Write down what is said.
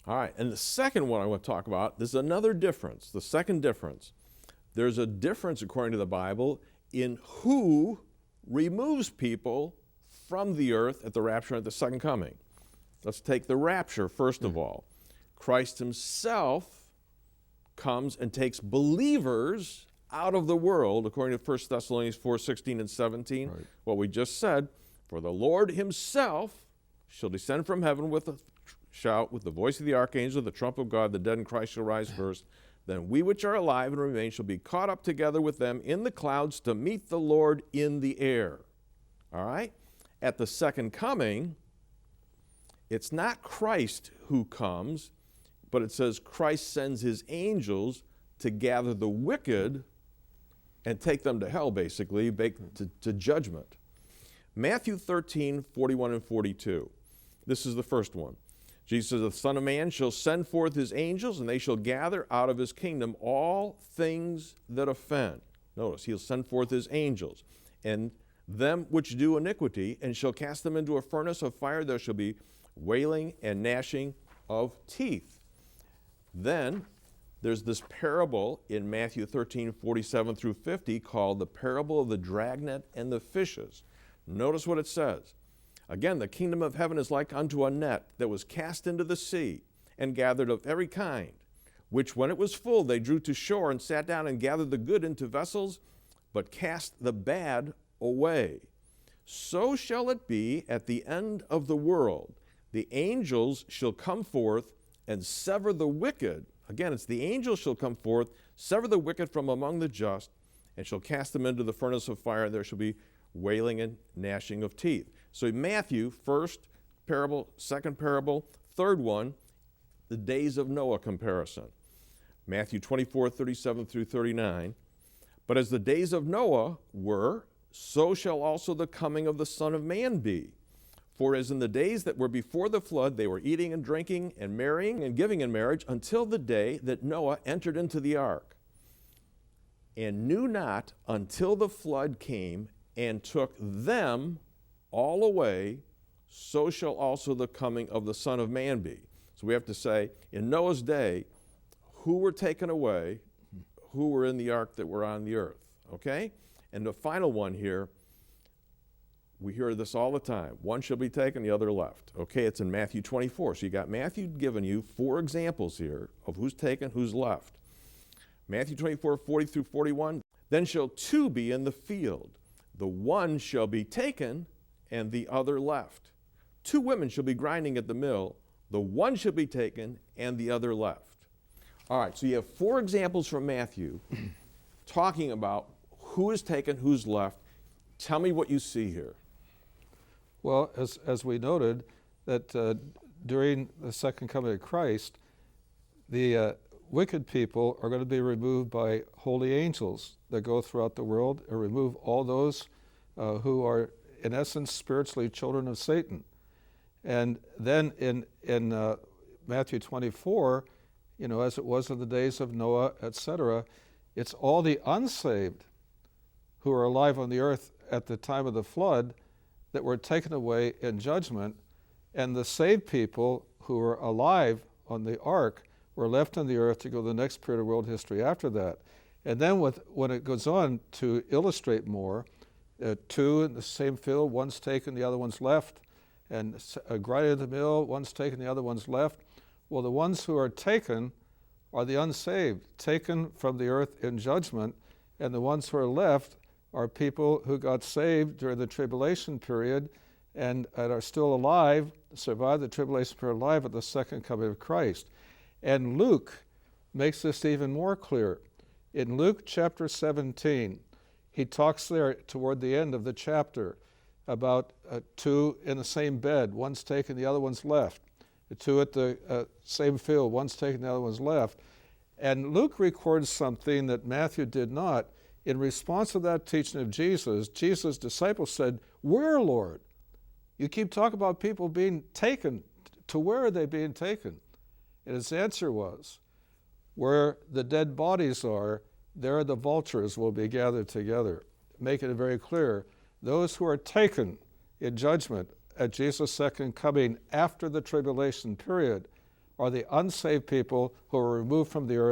All right, and the second one I want to talk about, this is another difference. The second difference, there's a difference according to the Bible in who removes people from the earth at the rapture and at the second coming. Let's take the rapture first of all. Christ himself comes and takes believers out of the world, according to 1 Thessalonians 4:16 and 17, Right. what we just said. For the Lord himself shall descend from heaven with a shout, with the voice of the archangel, the trump of God, the dead in Christ shall rise first. Then we which are alive and remain shall be caught up together with them in the clouds to meet the Lord in the air. All right? At the second coming, it's not Christ who comes, but it says Christ sends his angels to gather the wicked and take them to hell, basically, to judgment. Matthew 13:41 and 42. This is the first one. Jesus says, the Son of Man shall send forth his angels, and they shall gather out of his kingdom all things that offend. Notice, he'll send forth his angels, and them which do iniquity, and shall cast them into a furnace of fire. There shall be wailing and gnashing of teeth. Then there's this parable in Matthew 13:47 through 50 called the parable of the dragnet and the fishes. Notice what it says. Again, the kingdom of heaven is like unto a net that was cast into the sea and gathered of every kind, which when it was full they drew to shore and sat down and gathered the good into vessels, but cast the bad away. So shall it be at the end of the world. The angels shall come forth and sever the wicked. Again, it's the angels shall come forth, sever the wicked from among the just, and shall cast them into the furnace of fire. There shall be wailing and gnashing of teeth. So Matthew, first parable, second parable, third one, the days of Noah comparison. Matthew 24:37 through 39. But as the days of Noah were, so shall also the coming of the Son of Man be. For as in the days that were before the flood, they were eating and drinking and marrying and giving in marriage until the day that Noah entered into the ark, and knew not until the flood came and took them all away, so shall also the coming of the Son of Man be. So we have to say, in Noah's day, who were taken away, who were in the ark that were on the earth, okay? And the final one here, we hear this all the time. One shall be taken, the other left. Okay, it's in Matthew 24. So you got Matthew giving you 4 examples here of who's taken, who's left. Matthew 24:40 through 41. Then shall 2 be in the field. The one shall be taken, and the other left. 2 women shall be grinding at the mill. The one shall be taken, and the other left. All right, so you have 4 examples from Matthew talking about who is taken, who's left. Tell me what you see here. Well, as we noted, that during the second coming of Christ, the wicked people are going to be removed by holy angels that go throughout the world and remove all those who are, in essence, spiritually children of Satan. And then in Matthew 24, as it was in the days of Noah, etc., it's all the unsaved who are alive on the earth at the time of the flood that were taken away in judgment, and the saved people who were alive on the ark were left on the earth to go to the next period of world history after that. And then when it goes on to illustrate more, 2 in the same field, one's taken, the other one's left, and grinding at the mill, one's taken, the other one's left. Well, the ones who are taken are the unsaved, taken from the earth in judgment, and the ones who are left are people who got saved during the tribulation period and are still alive, survived the tribulation period alive at the second coming of Christ. And Luke makes this even more clear. In Luke chapter 17, he talks there toward the end of the chapter about 2 in the same bed, one's taken, the other one's left. The 2 at the same field, one's taken, the other one's left. And Luke records something that Matthew did not. In response to that teaching of Jesus' disciples said, "Where, Lord? You keep talking about people being taken. To where are they being taken?" And his answer was, "Where the dead bodies are, there the vultures will be gathered together," making it very clear. Those who are taken in judgment at Jesus' second coming after the tribulation period are the unsaved people who are removed from the earth